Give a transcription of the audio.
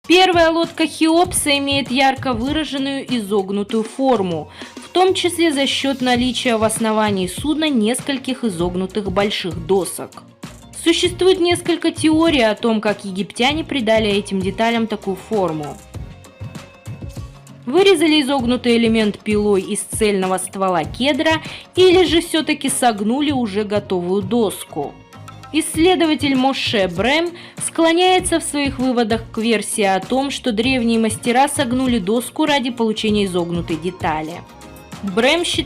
Первая лодка Хеопса имеет ярко выраженную изогнутую форму, в том числе за счет наличия в основании судна нескольких изогнутых больших досок. Существует несколько теорий о том, как египтяне придали этим деталям такую форму. Вырезали изогнутый элемент пилой из цельного ствола кедра или же все-таки согнули уже готовую доску. Исследователь Моше Брем склоняется в своих выводах к версии о том, что древние мастера согнули доску ради получения изогнутой детали. Брем считает,